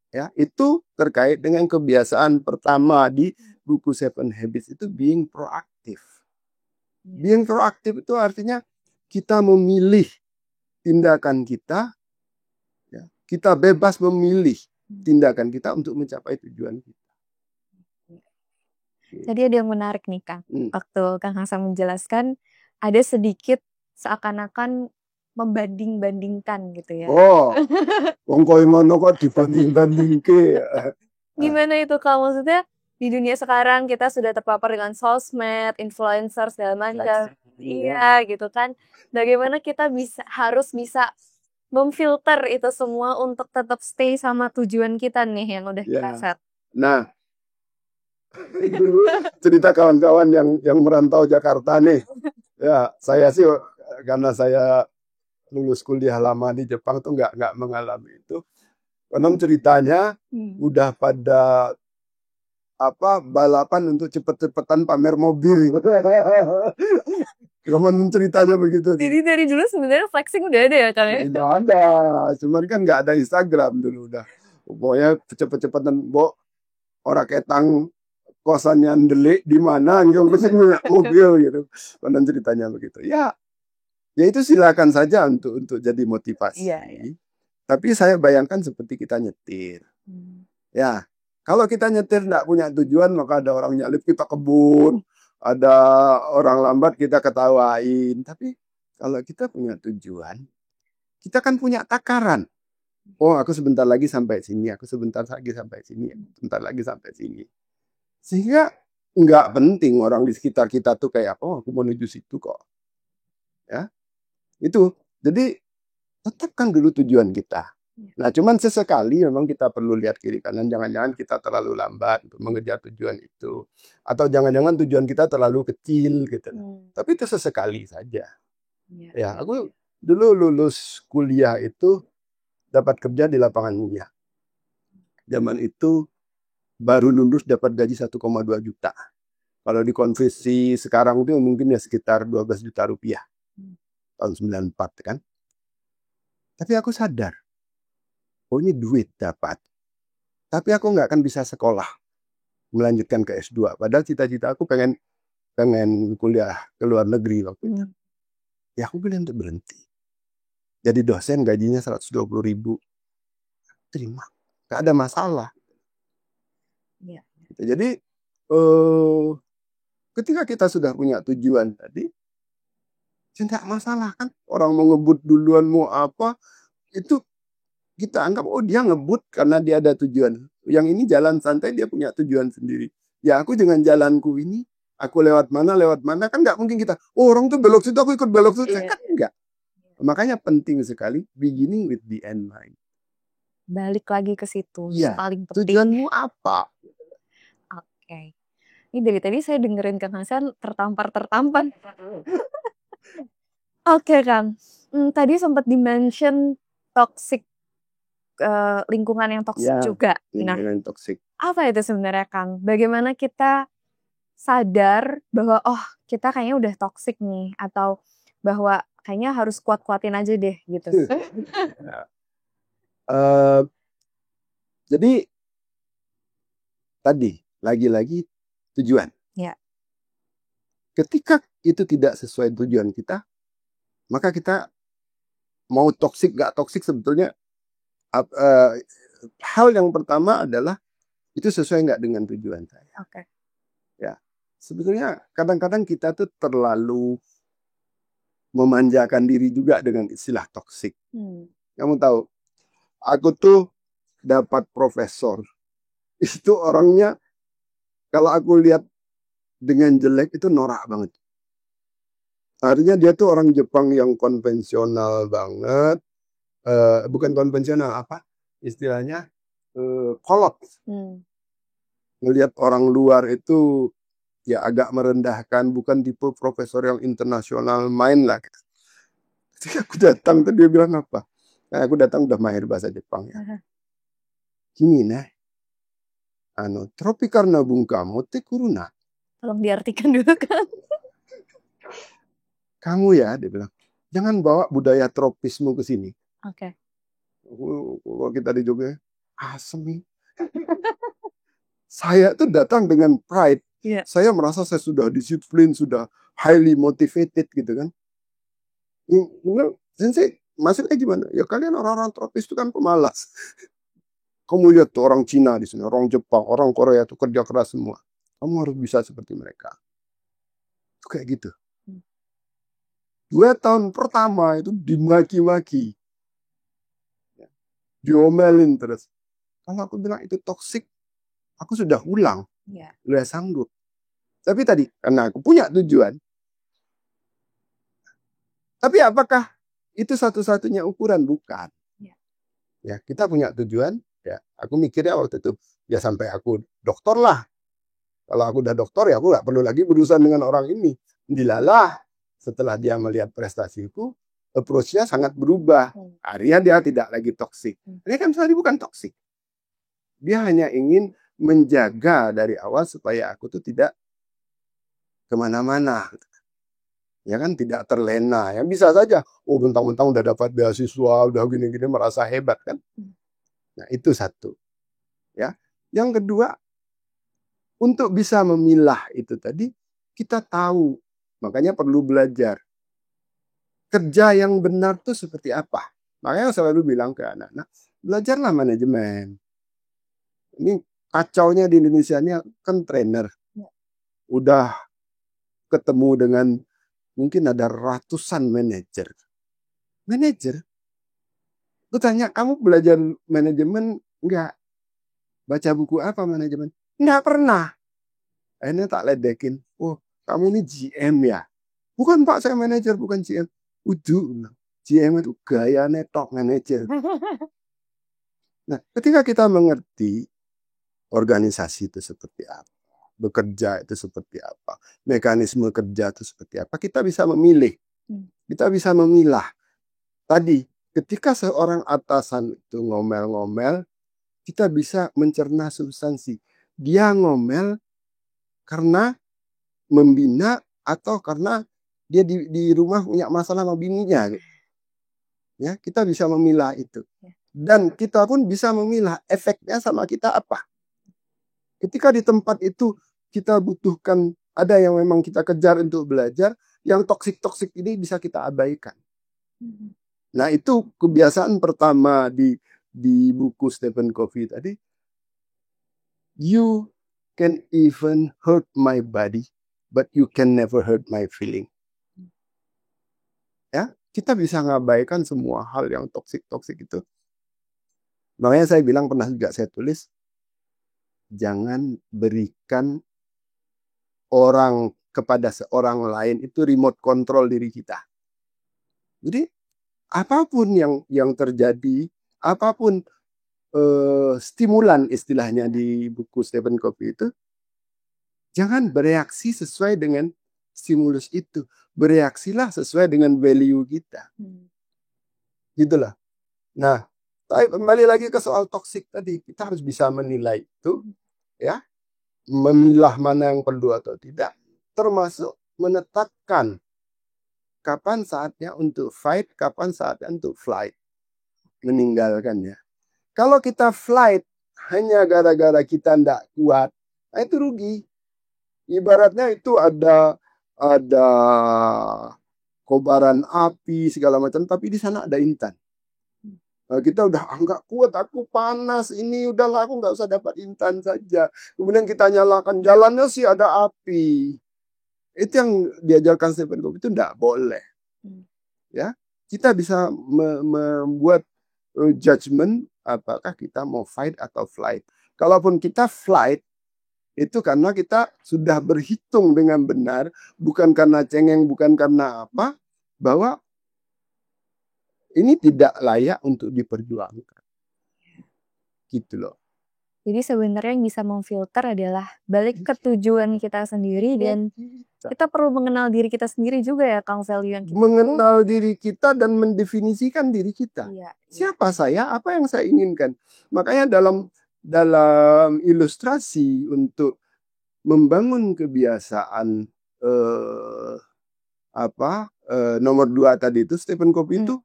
Ya, itu terkait dengan kebiasaan pertama di buku Seven Habits itu being proaktif. Being proaktif itu artinya kita memilih tindakan kita, ya, kita bebas memilih tindakan kita untuk mencapai tujuan kita. Tadi ada yang menarik nih Kang. Waktu Kang Hasan menjelaskan, ada sedikit seakan-akan membanding-bandingkan gitu ya. Oh, wong koyo ngono kok dibanding-bandingke. Gimana itu Kang? Maksudnya di dunia sekarang kita sudah terpapar dengan sosmed, influencer segala macam. Iya gitu kan. Bagaimana kita harus bisa memfilter itu semua untuk tetap stay sama tujuan kita nih yang udah kita set. Nah, cerita kawan-kawan yang merantau Jakarta nih. Ya, saya sih karena saya lulus kuliah lama di Jepang tuh nggak mengalami itu. Konon ceritanya udah pada balapan untuk cepet-cepetan pamer mobil. Konon ceritanya begitu. Jadi dari dulu sebenarnya flexing udah ada ya Kang ya? Udah ada, cuman kan nggak ada Instagram dulu udah. Pokoknya cepet-cepetan orang ketang kosannya ndelik di mana nggak bisa mobil gitu. Konon ceritanya begitu. Ya itu silakan saja untuk jadi motivasi. Iya. Tapi saya bayangkan seperti kita nyetir. Ya, kalau kita nyetir nggak punya tujuan, maka ada orang nyalip kita kebun, ada orang lambat kita ketawain. Tapi kalau kita punya tujuan, kita kan punya takaran. Oh, aku sebentar lagi sampai sini, aku sebentar lagi sampai sini, sebentar lagi sampai sini. Sehingga nggak penting orang di sekitar kita tuh kayak, oh aku menuju situ kok. Ya. Itu. Jadi tetapkan dulu tujuan kita. Nah, cuman sesekali memang kita perlu lihat kiri kanan. Jangan-jangan kita terlalu lambat untuk mengejar tujuan itu. Atau jangan-jangan tujuan kita terlalu kecil gitu. Tapi itu sesekali saja. Ya, aku dulu lulus kuliah itu dapat kerja di lapangan minyak. Zaman itu baru lulus dapat gaji 1,2 juta. Kalau dikonversi sekarang itu mungkin ya sekitar 12 juta rupiah. Tahun 94 kan. Tapi aku sadar, oh ini duit dapat. Tapi aku nggak akan bisa sekolah, melanjutkan ke S2. Padahal cita-cita aku pengen kuliah ke luar negeri waktu itu. Ya aku pilih untuk berhenti. Jadi dosen gajinya 120.000. Terima, nggak ada masalah. Ya. Jadi ketika kita sudah punya tujuan tadi, tidak masalah kan. Orang mau ngebut duluan mau apa, itu kita anggap oh dia ngebut karena dia ada tujuan. Yang ini jalan santai, dia punya tujuan sendiri. Ya aku dengan jalanku ini, aku lewat mana kan nggak mungkin kita, oh orang tuh belok situ, aku ikut belok situ. Kan enggak. Makanya penting sekali beginning with the end mind. Balik lagi ke situ, Ya, paling penting. tujuanmu apa? Oke. Ini dari tadi saya dengerin Kang Hasan tertampar. Oke Kang, tadi sempat dimention toxic, lingkungan yang toksik Ya, juga. Nah, lingkungan toksik. apa itu sebenarnya Kang? Bagaimana kita sadar bahwa oh kita kayaknya udah toksik nih, atau bahwa kayaknya harus kuat-kuatin aja deh gitu. Jadi tadi lagi-lagi tujuan. Ya. Ketika itu tidak sesuai tujuan kita, maka kita mau toksik gak toksik sebetulnya hal yang pertama adalah itu sesuai nggak dengan tujuan saya. Oke. Ya, sebetulnya kadang-kadang kita tuh terlalu memanjakan diri juga dengan istilah toksik. Kamu tahu, aku tuh dapat profesor. Itu orangnya, kalau aku lihat dengan jelek itu norak banget. Artinya dia tuh orang Jepang yang konvensional banget. Bukan konvensional, apa istilahnya? Kolot. Ngelihat orang luar itu ya agak merendahkan, bukan tipe profesor yang internasional main lah. Ketika aku datang, tadi dia bilang apa? Nah, aku datang udah mahir bahasa Jepang ya. Kimi ne, tropi karena bunga mote kuruna. Tolong diartikan dulu kan. Kamu ya, dia bilang, jangan bawa budaya tropismu ke sini. Oke. Kalau kita di Jogja, asem nih. Saya tuh datang dengan pride. Yeah. Saya merasa saya sudah disiplin, sudah highly motivated gitu kan. Sensei, maksudnya gimana? Ya kalian orang-orang tropis itu kan pemalas. Kamu lihat tuh orang Cina di sini, orang Jepang, orang Korea tuh kerja keras semua. Kamu harus bisa seperti mereka. Itu kayak gitu. 2 tahun pertama itu dimaki-maki. Diomelin terus. Kalau aku bilang itu toksik, aku sudah ulang. Udah sanggup. Tapi tadi, karena aku punya tujuan. Tapi apakah itu satu-satunya ukuran? Bukan. Ya, kita punya tujuan. Ya, aku mikirnya waktu itu, ya sampai aku doktor lah. Kalau aku udah doktor, ya aku nggak perlu lagi berurusan dengan orang ini. Dilalah, setelah dia melihat prestasiku, approach-nya sangat berubah. Akhirnya dia tidak lagi toksik. Dia kan sebenarnya bukan toksik. Dia hanya ingin menjaga dari awal supaya aku tuh tidak kemana-mana. Ya kan, tidak terlena. Ya bisa saja, oh bentang-bentang udah dapat beasiswa, udah gini-gini merasa hebat kan. Nah itu satu. Ya. Yang kedua, untuk bisa memilah itu tadi, kita tahu. Makanya perlu belajar. Kerja yang benar tuh seperti apa. Makanya saya selalu bilang ke anak-anak, belajarlah manajemen. Ini kacaunya di Indonesia ini kan trainer. Udah ketemu dengan mungkin ada ratusan manajer. Manajer? Gue tanya, kamu belajar manajemen enggak? Baca buku apa manajemen? Enggak pernah. Akhirnya tak ledekin. Oh, kamu ini GM ya? Bukan Pak, saya manajer, bukan GM. Udah, GM itu gaya netok manajer. Nah, ketika kita mengerti organisasi itu seperti apa, bekerja itu seperti apa, mekanisme kerja itu seperti apa, kita bisa memilih. Kita bisa memilah. Tadi, ketika seorang atasan itu ngomel-ngomel, kita bisa mencerna substansi. Dia ngomel karena membina atau karena dia di rumah punya masalah sama bininya. Ya, kita bisa memilah itu. Dan kita pun bisa memilah efeknya sama kita apa. Ketika di tempat itu kita butuhkan, ada yang memang kita kejar untuk belajar, yang toksik-toksik ini bisa kita abaikan. Nah itu kebiasaan pertama di buku Stephen Covey tadi. You can even hurt my body, but you can never hurt my feeling. Ya, kita bisa ngabaikan semua hal yang toksik-toksik itu. Makanya saya bilang, pernah juga saya tulis, jangan berikan orang kepada seorang lain itu remote control diri kita. Jadi apapun yang terjadi, apapun stimulan istilahnya di buku Stephen Covey itu, jangan bereaksi sesuai dengan stimulus itu. Bereaksilah sesuai dengan value kita. Gitulah. Nah, tapi kembali lagi ke soal toksik tadi, kita harus bisa menilai itu, ya, memilah mana yang perlu atau tidak, termasuk menetapkan kapan saatnya untuk fight, kapan saatnya untuk flight, meninggalkannya. Kalau kita flight hanya gara-gara kita tidak kuat, nah itu rugi. Ibaratnya itu ada kobaran api segala macam, tapi di sana ada intan. Nah, kita udah nggak kuat, aku panas ini, udahlah aku nggak usah dapat intan saja. Kemudian kita nyalakan, jalannya sih ada api. Itu yang diajarkan Stephen Covey itu tidak boleh. Ya, kita bisa membuat judgment apakah kita mau fight atau flight. Kalaupun kita flight, itu karena kita sudah berhitung dengan benar, bukan karena cengeng, bukan karena apa, bahwa ini tidak layak untuk diperjuangkan. Gitu loh. Jadi sebenarnya yang bisa memfilter adalah balik ke tujuan kita sendiri, dan kita perlu mengenal diri kita sendiri juga ya, Kang, value yang kita mengenal diri kita dan mendefinisikan diri kita. Siapa saya, apa yang saya inginkan. Makanya dalam ilustrasi untuk membangun kebiasaan nomor 2 tadi itu, Stephen Covey itu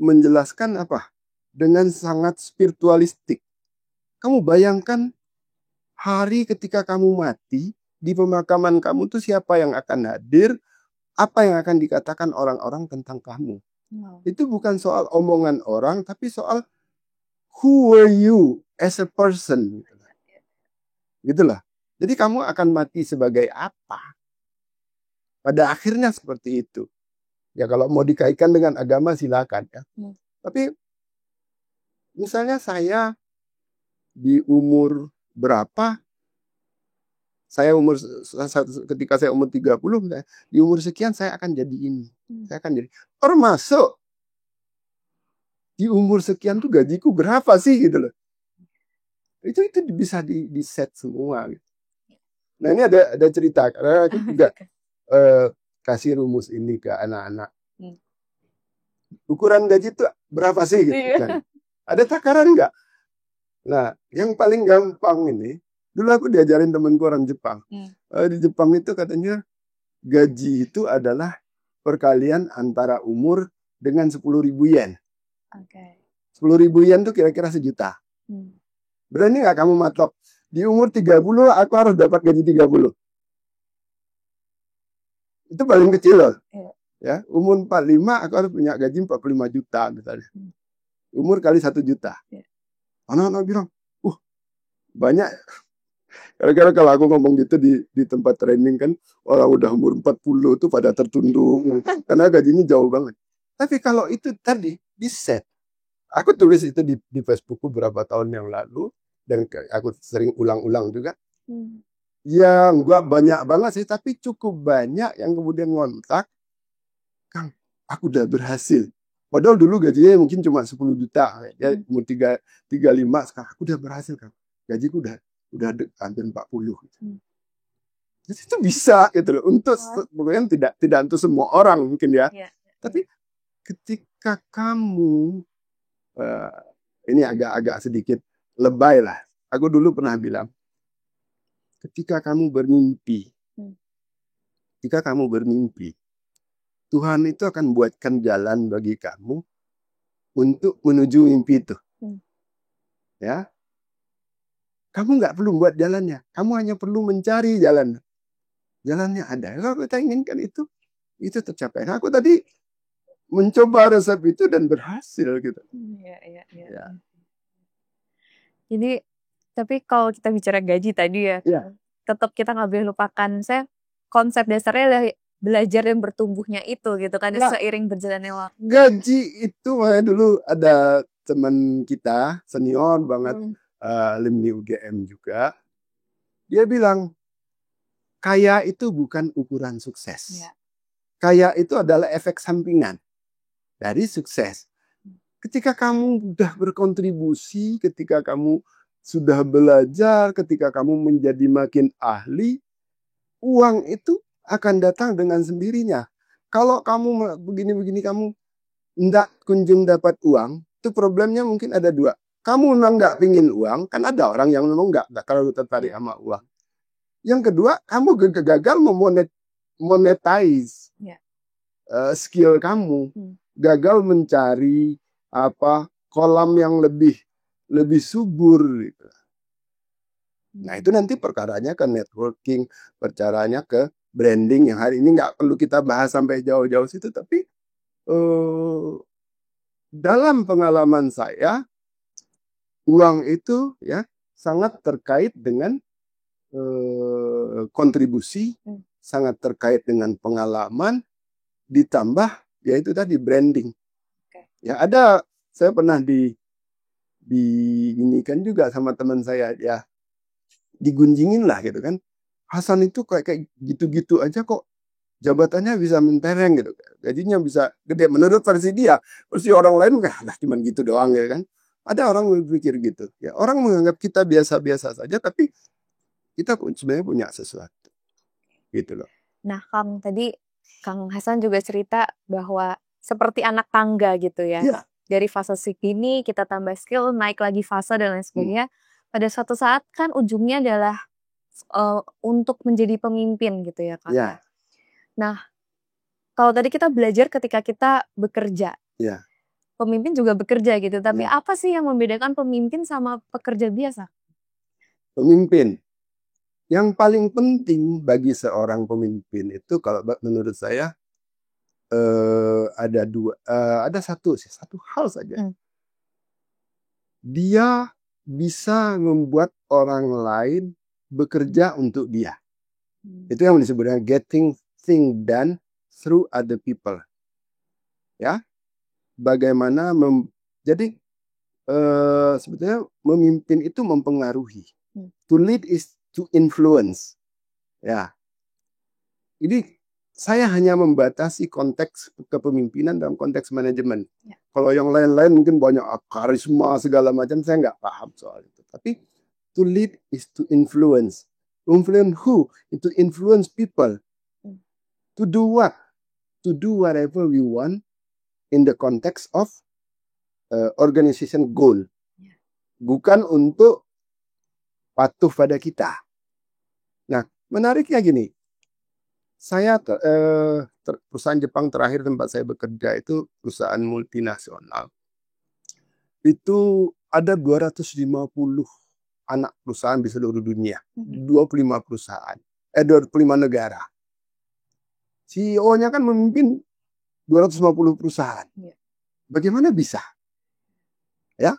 menjelaskan apa? Dengan sangat spiritualistik. Kamu bayangkan hari ketika kamu mati, di pemakaman kamu itu siapa yang akan hadir, apa yang akan dikatakan orang-orang tentang kamu. Itu bukan soal omongan orang, tapi soal who were you as a person. Gitulah. Jadi kamu akan mati sebagai apa? Pada akhirnya seperti itu. Ya kalau mau dikaitkan dengan agama silakan ya. Tapi misalnya saya di umur berapa, ketika saya umur 30, di umur sekian saya akan jadi ini. Saya akan jadi. Termasuk di umur sekian tuh gajiku berapa sih gitu loh. Itu bisa di set semua gitu. Nah ini ada cerita, karena aku juga kasih rumus ini ke anak-anak. Ukuran gaji itu berapa sih gitu kan? Ada takaran nggak? Nah, yang paling gampang ini, dulu aku diajarin temanku orang Jepang. Di Jepang itu katanya gaji itu adalah perkalian antara umur dengan 10.000 yen. 10.000 yen itu kira-kira 1 juta. Berani nggak kamu matok? Di umur 30 aku harus dapat gaji 30. Itu paling kecil loh. Ya, umur 45 aku harus punya gaji 45 juta misalnya. Umur kali 1 juta. Anak-anak bilang, banyak. Gara-gara kalau aku ngomong gitu di tempat training kan, orang udah umur 40 tuh pada tertunduk. Karena gajinya jauh banget. Tapi kalau itu tadi di set. Aku tulis itu di Facebookku beberapa tahun yang lalu. Dan aku sering ulang-ulang juga. Ya enggak banyak banget sih, tapi cukup banyak yang kemudian ngontak, Kang, aku udah berhasil. Padahal dulu gajinya mungkin cuma 10 juta, ya umur 35, sekarang aku udah berhasil, Kang. Gajiku udah hampir 40 gitu. Jadi itu bisa gitu loh. Untuk pokoknya tidak untuk semua orang mungkin ya. Tapi ketika kamu ini agak sedikit lebay lah. Aku dulu pernah bilang, ketika kamu bermimpi, Tuhan itu akan buatkan jalan bagi kamu untuk menuju mimpi itu. Ya, kamu nggak perlu buat jalannya, kamu hanya perlu mencari jalan. Jalannya ada. Kalau kita inginkan itu tercapai. Nah, aku tadi mencoba resep itu dan berhasil gitu. Ya. Jadi, tapi kalau kita bicara gaji tadi ya, tetap kita nggak boleh lupakan, konsep dasarnya adalah belajar dan bertumbuhnya itu gitu kan, seiring berjalannya waktu. Gaji itu dulu ada teman kita senior banget, alumni UGM juga, Dia bilang, kaya itu bukan ukuran sukses. Ya. Kaya itu adalah efek sampingan dari sukses. Ketika kamu sudah berkontribusi, ketika kamu sudah belajar, ketika kamu menjadi makin ahli, uang itu akan datang dengan sendirinya. Kalau kamu begini-begini, kamu tidak kunjung dapat uang, itu problemnya mungkin ada dua. Kamu memang nggak pingin uang, kan ada orang yang memang nggak terlalu tertarik sama uang. Yang kedua, kamu gagal monetize skill kamu, gagal mencari kolam yang lebih subur. Gitu. Nah itu nanti perkaranya ke networking, percaranya ke branding yang hari ini nggak perlu kita bahas sampai jauh-jauh situ, tapi dalam pengalaman saya uang itu ya sangat terkait dengan kontribusi, sangat terkait dengan pengalaman, ditambah yaitu tadi branding. Ya ada, saya pernah diinikan juga sama teman saya, ya digunjingin lah gitu kan. Hasan itu kayak gitu-gitu aja kok jabatannya bisa mentereng gitu, gajinya bisa gede menurut versi dia. Versi orang lain lah cuman gitu doang ya kan. Ada orang berpikir gitu. Ya orang menganggap kita biasa-biasa saja, tapi kita sebenarnya punya sesuatu. Gitu loh. Nah, Kang Hasan juga cerita bahwa seperti anak tangga gitu ya. Ya. Dari fase segini kita tambah skill, naik lagi fase dan lain sebagainya. Pada suatu saat kan ujungnya adalah untuk menjadi pemimpin gitu ya Kang. Ya. Nah, kalau tadi kita belajar ketika kita bekerja. Ya. Pemimpin juga bekerja gitu, tapi ya. apa sih yang membedakan pemimpin sama pekerja biasa? Pemimpin. Yang paling penting bagi seorang pemimpin itu kalau menurut saya ada satu hal saja. Dia bisa membuat orang lain bekerja untuk dia. Itu yang disebutnya getting things done through other people. Ya, bagaimana jadi sebetulnya memimpin itu mempengaruhi. To lead is to influence. Ya, ini saya hanya membatasi konteks kepemimpinan dalam konteks manajemen. Ya. Kalau yang lain-lain mungkin banyak karisma segala macam, saya nggak paham soal itu. Tapi to lead is to influence. Influence who? To influence people. To do what? To do whatever we want in the context of organization goal. Ya. Bukan untuk patuh pada kita. Nah, menariknya gini. Saya perusahaan Jepang terakhir tempat saya bekerja itu perusahaan multinasional. Itu ada 250 anak perusahaan di seluruh dunia. 25 perusahaan. 25 negara. CEO-nya kan memimpin 250 perusahaan. Bagaimana bisa? Ya?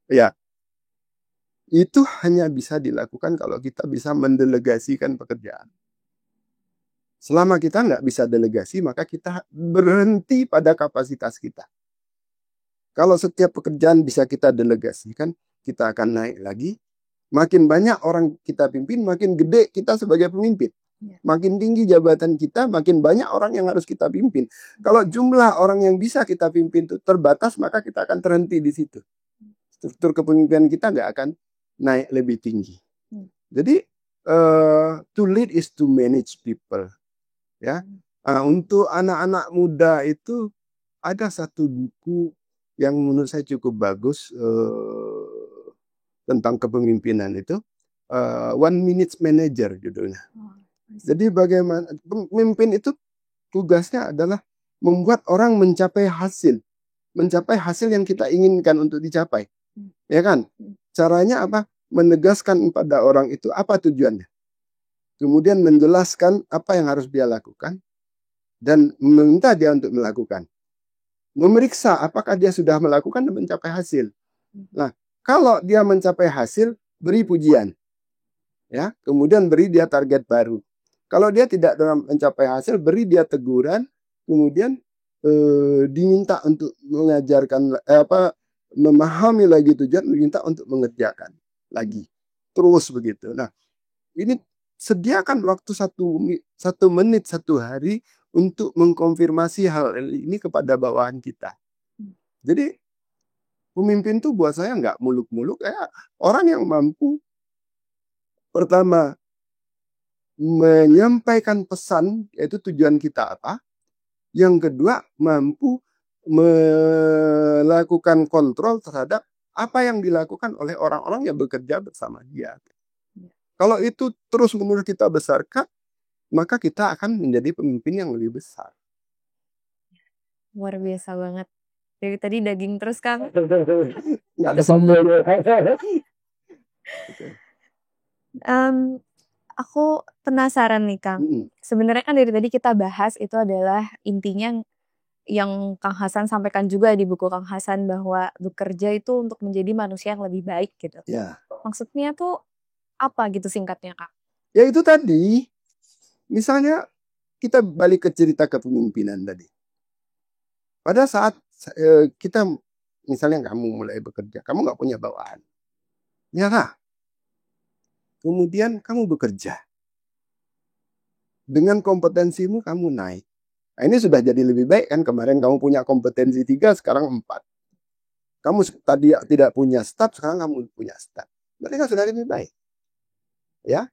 Ya. Itu hanya bisa dilakukan kalau kita bisa mendelegasikan pekerjaan. Selama kita nggak bisa delegasi, maka kita berhenti pada kapasitas kita. Kalau setiap pekerjaan bisa kita delegasikan, kita akan naik lagi. Makin banyak orang kita pimpin, makin gede kita sebagai pemimpin. Makin tinggi jabatan kita, makin banyak orang yang harus kita pimpin. Kalau jumlah orang yang bisa kita pimpin itu terbatas, maka kita akan terhenti di situ. Struktur kepemimpinan kita nggak akan naik lebih tinggi. Jadi, to lead is to manage people. Ya, untuk anak-anak muda itu ada satu buku yang menurut saya cukup bagus tentang kepemimpinan itu, One Minute Manager judulnya. Jadi bagaimana pemimpin itu tugasnya adalah membuat orang mencapai hasil yang kita inginkan untuk dicapai, ya kan? Caranya apa? Menegaskan pada orang itu apa tujuannya. Kemudian menjelaskan apa yang harus dia lakukan dan meminta dia untuk melakukan. Memeriksa apakah dia sudah melakukan dan mencapai hasil. Nah, kalau dia mencapai hasil, beri pujian. Ya, kemudian beri dia target baru. Kalau dia tidak mencapai hasil, beri dia teguran, kemudian diminta untuk mengajarkan memahami lagi tujuan, diminta untuk mengerjakan lagi. Terus begitu. Nah, ini sediakan waktu 1 menit 1 hari untuk mengkonfirmasi hal ini kepada bawahan kita. Jadi pemimpin tuh buat saya nggak muluk-muluk, orang yang mampu pertama menyampaikan pesan, yaitu tujuan kita apa. Yang kedua, mampu melakukan kontrol terhadap apa yang dilakukan oleh orang-orang yang bekerja bersama dia. Kalau itu terus-menerus kita besarkan, maka kita akan menjadi pemimpin yang lebih besar. Luar biasa banget. Dari tadi daging terus, Kang. Nggak ada sambal. Aku penasaran nih, Kang. Sebenarnya kan dari tadi kita bahas itu adalah intinya yang Kang Hasan sampaikan juga di buku Kang Hasan, bahwa bekerja itu untuk menjadi manusia yang lebih baik gitu. Ya. Maksudnya tuh apa gitu singkatnya, Kang? Ya itu tadi. Misalnya kita balik ke cerita kepemimpinan tadi. Pada saat kita, misalnya kamu mulai bekerja, kamu nggak punya bawahan. Nyala. Kemudian kamu bekerja. Dengan kompetensimu kamu naik. Nah, ini sudah jadi lebih baik kan. Kemarin kamu punya kompetensi 3, sekarang 4. Kamu tadi tidak punya staff, sekarang kamu punya staff. Mereka sudah lebih baik. Ya,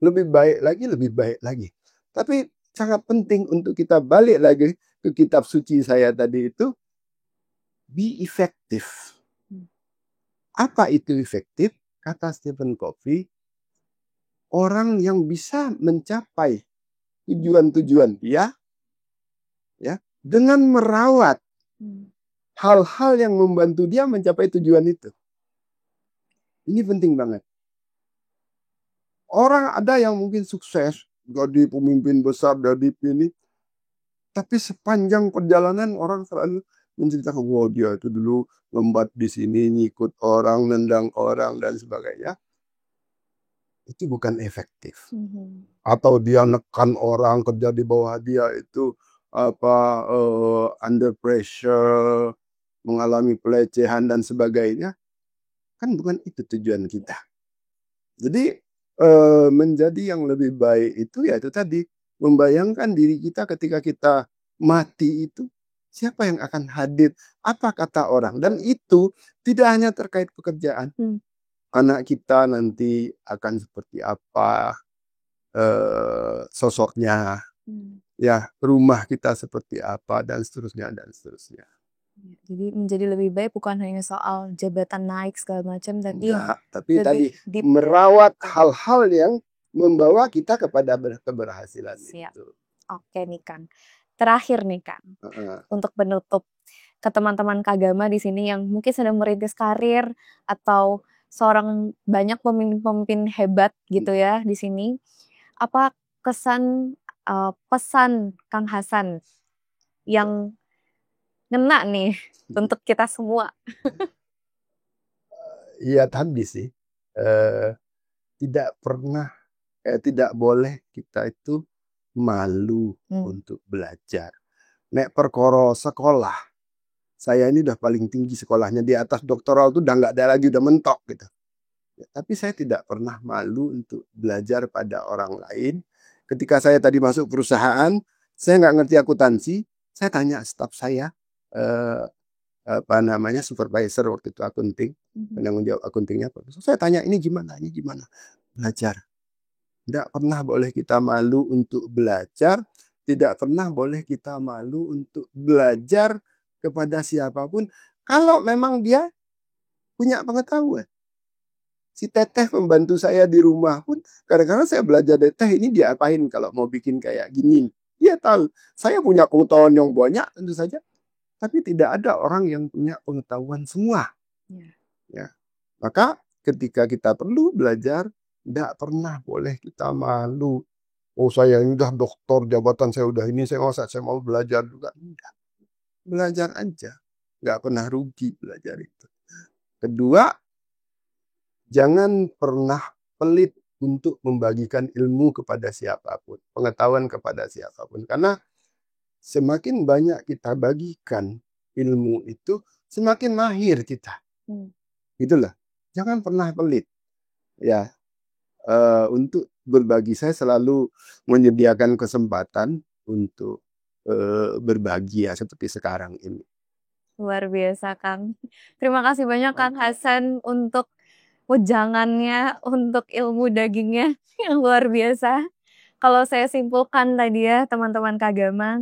lebih baik lagi, lebih baik lagi. Tapi sangat penting untuk kita balik lagi ke kitab suci saya tadi itu, be effective. Apa itu efektif? Kata Stephen Covey, orang yang bisa mencapai tujuan-tujuan dia, ya, dengan merawat hal-hal yang membantu dia mencapai tujuan itu. Ini penting banget. Orang ada yang mungkin sukses, jadi pemimpin besar, jadi ini, tapi sepanjang perjalanan orang selalu menceritakan, wah dia itu dulu ngembat di sini, ngikut orang, nendang orang, dan sebagainya. Itu bukan efektif. Atau dia nekan orang, kerja di bawah dia itu under pressure, mengalami pelecehan dan sebagainya. Kan bukan itu tujuan kita. Jadi menjadi yang lebih baik itu ya itu tadi, membayangkan diri kita ketika kita mati itu, siapa yang akan hadir, apa kata orang. Dan itu tidak hanya terkait pekerjaan. Anak kita nanti akan seperti apa sosoknya, ya, rumah kita seperti apa, dan seterusnya dan seterusnya. Jadi menjadi lebih baik bukan hanya soal jabatan naik segala macam, tapi tadi merawat hal-hal yang membawa kita kepada keberhasilan. Siap. Itu. Oke nih, Kang. Terakhir nih, Kang. Untuk penutup ke teman-teman Kagama di sini yang mungkin sedang merintis karir atau seorang banyak pemimpin-pemimpin hebat gitu ya di sini. Apa kesan pesan Kang Hasan yang ngena nih untuk kita semua? Iya tadi sih, tidak boleh kita itu malu untuk belajar. Nek perkara sekolah, saya ini udah paling tinggi sekolahnya, di atas doktoral tuh udah nggak ada lagi, udah mentok gitu. Ya, tapi saya tidak pernah malu untuk belajar pada orang lain. Ketika saya tadi masuk perusahaan, saya nggak ngerti akuntansi, saya tanya staf saya, supervisor waktu itu akunting, penanggung jawab akuntingnya. Saya tanya ini gimana, belajar. Tidak pernah boleh kita malu untuk belajar, tidak pernah boleh kita malu untuk belajar kepada siapapun, kalau memang dia punya pengetahuan. Si Teteh pembantu saya di rumah pun, kadang-kadang saya belajar dari Teh ini diapain kalau mau bikin kayak gini. Dia tahu, saya punya pengetahuan yang banyak tentu saja, tapi tidak ada orang yang punya pengetahuan semua. Ya. Maka ketika kita perlu belajar, tidak pernah boleh kita malu. Oh saya ini udah doktor, jabatan saya udah ini, saya mau belajar juga. Enggak. Belajar aja. Nggak pernah rugi belajar itu. Kedua, jangan pernah pelit untuk membagikan ilmu kepada siapapun, pengetahuan kepada siapapun. Karena semakin banyak kita bagikan ilmu itu, semakin mahir kita. Gitulah. Jangan pernah pelit, ya, untuk berbagi. Saya selalu menyediakan kesempatan untuk berbagi ya seperti sekarang ini. Luar biasa, Kang. Terima kasih banyak Kang Hasan untuk wejangannya, untuk ilmu dagingnya yang luar biasa. Kalau saya simpulkan tadi ya teman-teman Kagama,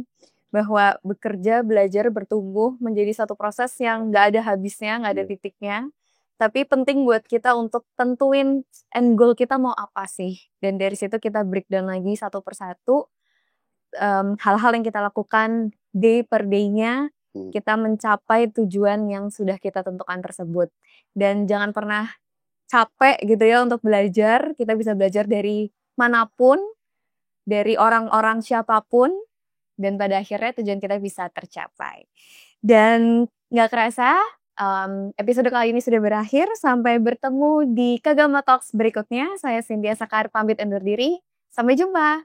bahwa bekerja, belajar, bertumbuh menjadi satu proses yang nggak ada habisnya, nggak ada titiknya. Tapi penting buat kita untuk tentuin end goal kita mau apa sih. Dan dari situ kita breakdown lagi satu persatu hal-hal yang kita lakukan day per day-nya, kita mencapai tujuan yang sudah kita tentukan tersebut. Dan jangan pernah capek gitu ya untuk belajar. Kita bisa belajar dari manapun, dari orang-orang siapapun, dan pada akhirnya tujuan kita bisa tercapai. Dan nggak kerasa, episode kali ini sudah berakhir. Sampai bertemu di Kagama Talks berikutnya. Saya Cynthia Sakar pamit undur diri. Sampai jumpa.